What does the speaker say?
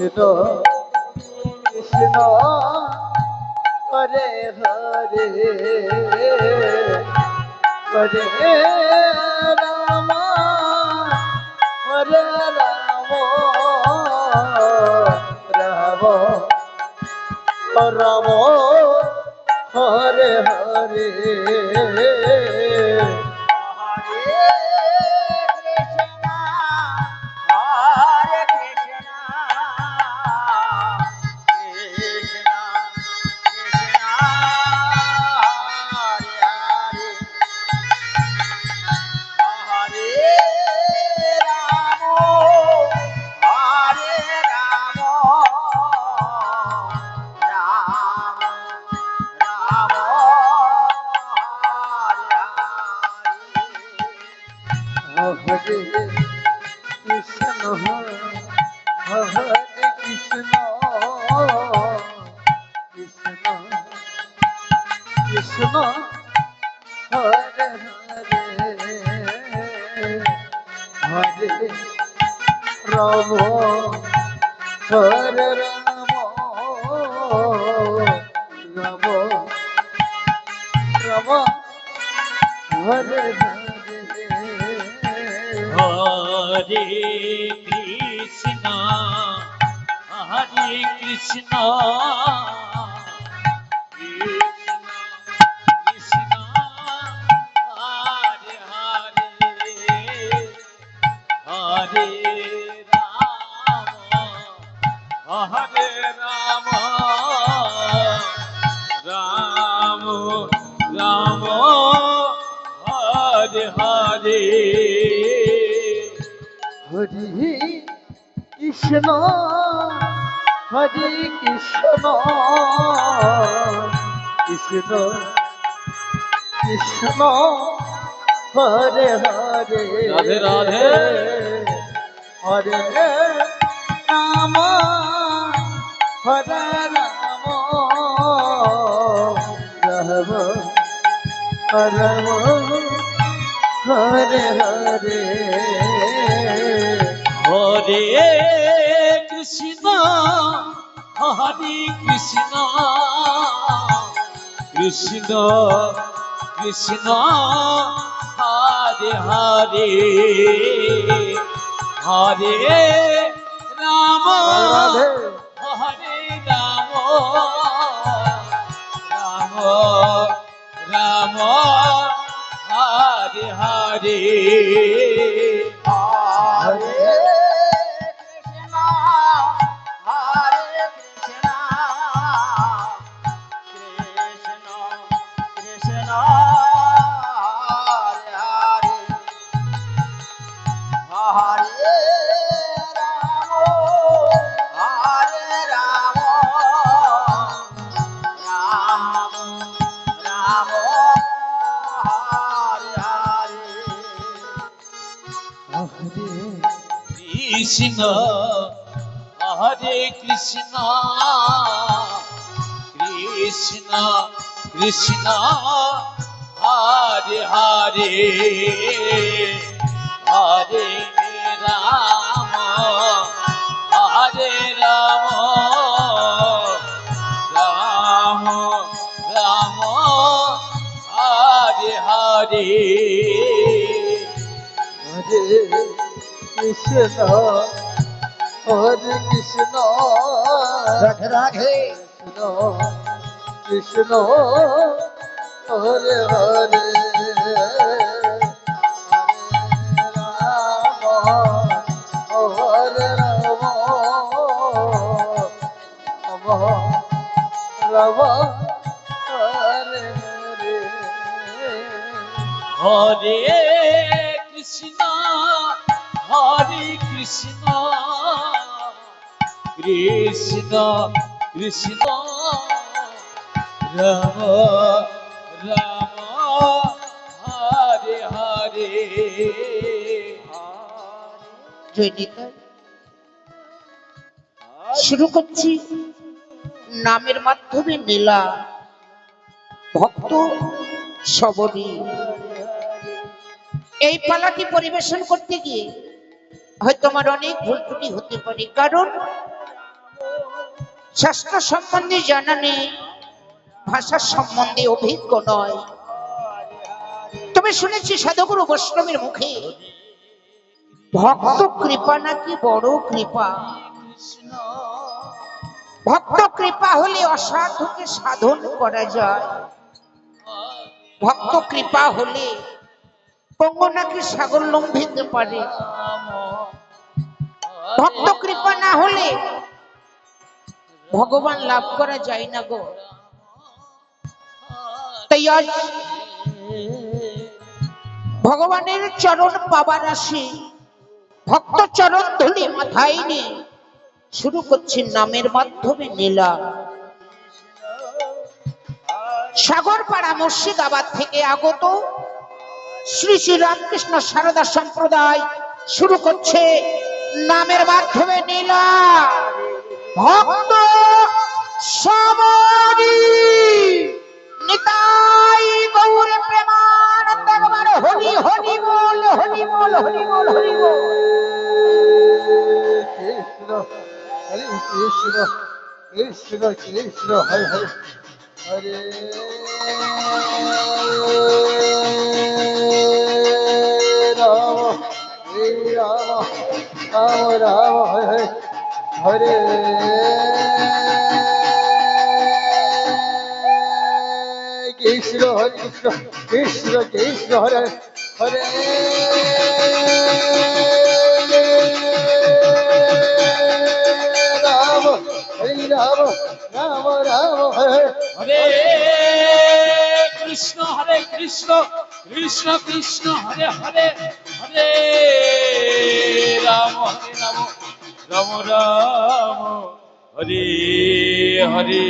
কৃষ্ণ হরে হরে হরে রাম হরে রাম রাম রাম হরে হরে হরে কৃষ্ণ হরে কৃষ্ণ কৃষ্ণ কৃষ্ণ হরে হরে হরে রাম হরে রাম রাম রাম হরে হরে হরে কৃষ্ণ হরে কৃষ্ণ কৃষ্ণ হরে হরে হরে রাম রাম রাম হরে হরে হরে কৃষ্ণ হরে কৃষ্ণ কৃষ্ণ কৃষ্ণ হরে হরে রাধে রাধে হরে রাম হরে রাম রাম রাম হরে হরে হরে কৃষ্ণ হরে কৃষ্ণ কৃষ্ণ কৃষ্ণ হরে হরে হরে রাম হরে রাম রাম রাম হরে হরে হরে কৃষ্ণ হরে কৃষ্ণ কৃষ্ণ কৃষ্ণ হরে হরে হরে রাম হরে রাম রাম রাম হরে হরে হরে কৃষ্ণ হরে কৃষ্ণ রাধে রাধে কৃষ্ণ হরে হরে হরে রাম রাম হরে হরে হরে কৃষ্ণ হরে কৃষ্ণ কৃষ্ণ কৃষ্ণ রাম রাম হরে হরে শুরু করছি নামের মাধ্যমে নীলা ভক্ত সবরী। এই পালাটি পরিবেশন করতে গিয়ে হয়তো আমার অনেক ভুল ত্রুটি হতে পারে, কারণ শাস্ত্র সম্বন্ধে জানা নেই, ভাষার সম্বন্ধে অভিজ্ঞ নয়। তবে শুনেছি সাধুগুরু বৈষ্ণবের মুখে ভক্ত কৃপা নাকি বড় কৃপা। ভক্ত কৃপা হলে অসাধুকে সাধন করা যায়। ভক্ত কৃপা হলে পঙ্গু নাকি সাগর লম্বিতে পারে। ভক্ত কৃপা না হলে ভগবান লাভ করা যায় না গো। তাই আজ ভগবানের চরণ পাবার আসে, ভক্ত চরণ ধুলি মাথায় নিয়ে শুরু করছে নামের মাধ্যমে লীলা। সাগরপাড়া মুর্শিদাবাদ থেকে আগত শ্রী শ্রী রামকৃষ্ণ সারদা সম্প্রদায় শুরু করছে নামের মাধ্যমে লীলা। ভক্ত সমাধি নিতাই গৌর প্রেমানন্দ একবার হরি হরি বল, হরি বল, হরি বল, হরি বল। কৃষ্ণ কৃষ্ণ কৃষ্ণ হরে হরে হরে রাম রাম রাম রাম হরে হরে কৃষ্ণ হরে কৃষ্ণ কৃষ্ণ কৃষ্ণ হরে হরে রাম হরে রাম রাম রাম হরে হরে কৃষ্ণ কৃষ্ণ কৃষ্ণ হরে হরে, হরে রাম রাম রাম হরে হরে।